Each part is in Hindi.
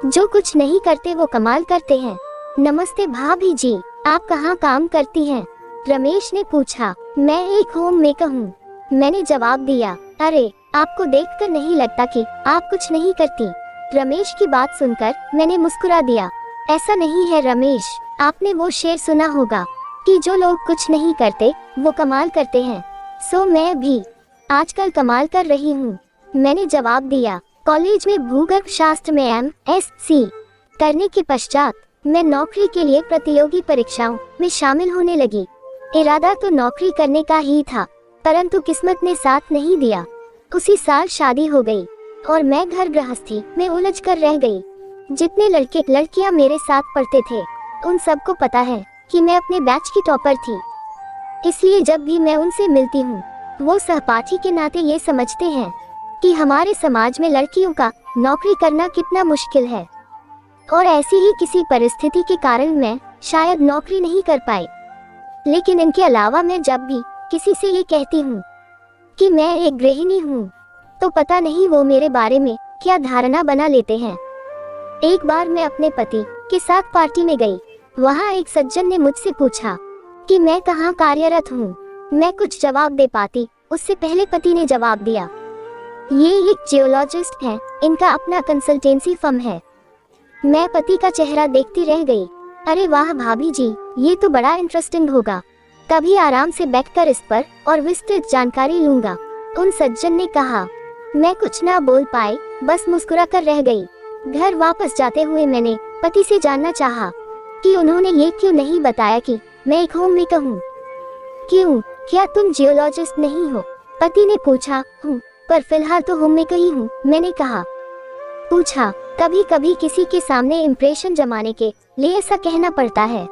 जो कुछ नहीं करते वो कमाल करते हैं। नमस्ते भाभी जी, आप कहाँ काम करती हैं? रमेश ने पूछा। मैं एक होम मेकर हूँ, मैंने जवाब दिया। अरे, आपको देखकर नहीं लगता कि आप कुछ नहीं करती। रमेश की बात सुनकर मैंने मुस्कुरा दिया। ऐसा नहीं है रमेश, आपने वो शेर सुना होगा कि जो लोग कुछ नहीं करते वो कमाल करते हैं। सो मैं भी आजकल कमाल कर रही हूँ, मैंने जवाब दिया। कॉलेज में भूगर्भ शास्त्र में MSc करने के पश्चात मैं नौकरी के लिए प्रतियोगी परीक्षाओं में शामिल होने लगी। इरादा तो नौकरी करने का ही था, परंतु किस्मत ने साथ नहीं दिया। उसी साल शादी हो गई और मैं घर गृहस्थी में उलझ कर रह गई। जितने लड़के लड़कियां मेरे साथ पढ़ते थे उन सबको पता है कि मैं अपने बैच की टॉपर थी, इसलिए जब भी मैं उनसे मिलती हूँ वो सहपाठी के नाते ये समझते हैं कि हमारे समाज में लड़कियों का नौकरी करना कितना मुश्किल है। और ऐसी ही किसी परिस्थिति के कारण मैं शायद नौकरी नहीं कर पाई। लेकिन इनके अलावा मैं जब भी किसी से ये कहती हूँ कि मैं एक गृहिणी हूँ तो पता नहीं वो मेरे बारे में क्या धारणा बना लेते हैं। एक बार मैं अपने पति के साथ पार्टी में गई। वहाँ एक सज्जन ने मुझसे पूछा कि मैं कहाँ कार्यरत हूँ। मैं कुछ जवाब दे पाती उससे पहले पति ने जवाब दिया। ये एक जियोलॉजिस्ट हैं, इनका अपना कंसल्टेंसी फर्म है। मैं पति का चेहरा देखती रह गई। अरे वाह भाभी जी, ये तो बड़ा इंटरेस्टिंग होगा, कभी आराम से बैठकर इस पर और विस्तृत जानकारी लूंगा, उन सज्जन ने कहा। मैं कुछ ना बोल पाई, बस मुस्कुरा कर रह गई। घर वापस जाते हुए मैंने पति से जानना चाहा कि उन्होंने ये क्यों नहीं बताया कि मैं एक होम मेकर हूँ। क्यों, क्या तुम जियोलॉजिस्ट नहीं हो? पति ने पूछा। हूँ, पर फिलहाल तो होम मेकर ही हूँ, मैंने कहा। पूछा, कभी कभी किसी के सामने इम्प्रेशन जमाने के लिए ऐसा कहना पड़ता है,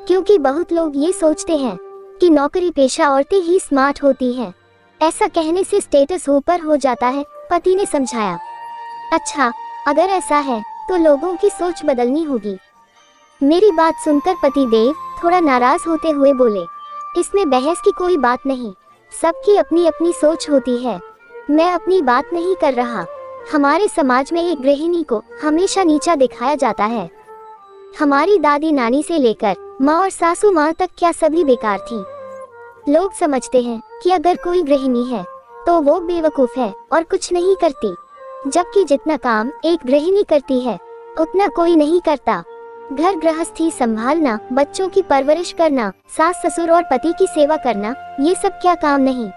क्योंकि बहुत लोग ये सोचते हैं कि नौकरी पेशा औरतें ही स्मार्ट होती हैं। ऐसा कहने से स्टेटस ऊपर हो जाता है, पति ने समझाया। अच्छा, अगर ऐसा है तो लोगों की सोच बदलनी होगी। मेरी बात सुनकर पति देव थोड़ा नाराज होते हुए बोले, इसमें बहस की कोई बात नहीं, सबकी अपनी अपनी सोच होती है। मैं अपनी बात नहीं कर रहा। हमारे समाज में एक गृहिणी को हमेशा नीचा दिखाया जाता है। हमारी दादी नानी से लेकर माँ और सासू माँ तक क्या सभी बेकार थी। लोग समझते हैं कि अगर कोई गृहिणी है तो वो बेवकूफ है और कुछ नहीं करती, जबकि जितना काम एक गृहिणी करती है उतना कोई नहीं करता। घर गृहस्थी संभालना, बच्चों की परवरिश करना, सास ससुर और पति की सेवा करना, ये सब क्या काम नहीं।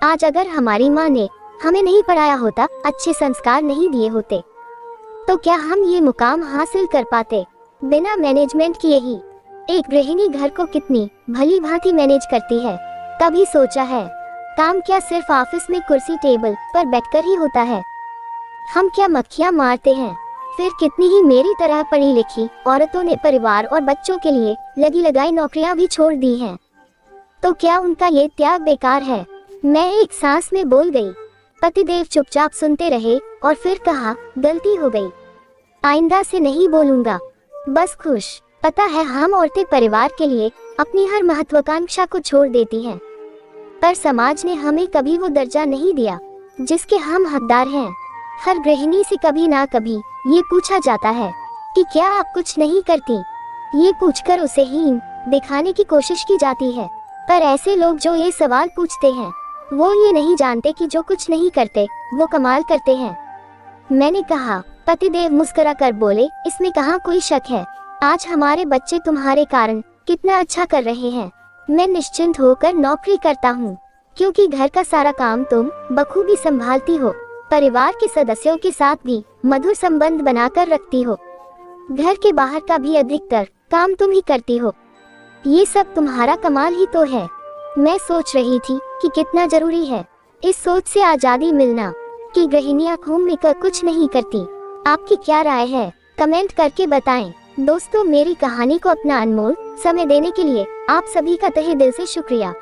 आज अगर हमारी माँ ने हमें नहीं पढ़ाया होता, अच्छे संस्कार नहीं दिए होते, तो क्या हम ये मुकाम हासिल कर पाते? बिना मैनेजमेंट किए ही एक गृहिणी घर को कितनी भली भांति मैनेज करती है, कभी सोचा है? काम क्या सिर्फ ऑफिस में कुर्सी टेबल पर बैठकर ही होता है? हम क्या मक्खियां मारते हैं? फिर कितनी ही मेरी तरह पढ़ी लिखी औरतों ने परिवार और बच्चों के लिए लगी लगाई नौकरियां भी छोड़ दी हैं। तो क्या उनका ये त्याग बेकार है? मैं एक सांस में बोल गई। पतिदेव चुपचाप सुनते रहे और फिर कहा, गलती हो गई, आइंदा से नहीं बोलूंगा, बस खुश। पता है, हम औरतें परिवार के लिए अपनी हर महत्वाकांक्षा को छोड़ देती हैं, पर समाज ने हमें कभी वो दर्जा नहीं दिया जिसके हम हकदार हैं। हर गृहिणी से कभी ना कभी ये पूछा जाता है कि क्या आप कुछ नहीं करती। ये पूछकर उसे हीन दिखाने की कोशिश की जाती है, पर ऐसे लोग जो ये सवाल पूछते हैं वो ये नहीं जानते कि जो कुछ नहीं करते वो कमाल करते हैं। मैंने कहा। पतिदेव मुस्कुरा कर बोले, इसमें कहाँ कोई शक है। आज हमारे बच्चे तुम्हारे कारण कितना अच्छा कर रहे हैं। मैं निश्चिंत होकर नौकरी करता हूँ, क्योंकि घर का सारा काम तुम बखूबी संभालती हो, परिवार के सदस्यों के साथ भी मधुर संबंध बनाकर रखती हो, घर के बाहर का भी अधिकतर काम तुम ही करती हो। ये सब तुम्हारा कमाल ही तो है। मैं सोच रही थी कि कितना जरूरी है इस सोच से आजादी मिलना कि गृहिणियां होम मेकर कुछ नहीं करती। आपकी क्या राय है? कमेंट करके बताएं। दोस्तों, मेरी कहानी को अपना अनमोल समय देने के लिए आप सभी का तहे दिल से शुक्रिया।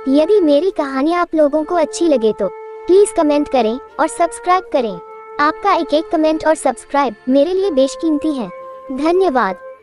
यदि मेरी कहानी आप लोगों को अच्छी लगे तो प्लीज कमेंट करें और सब्सक्राइब करें। आपका एक एक कमेंट और सब्सक्राइब मेरे लिए बेशकीमती है। धन्यवाद।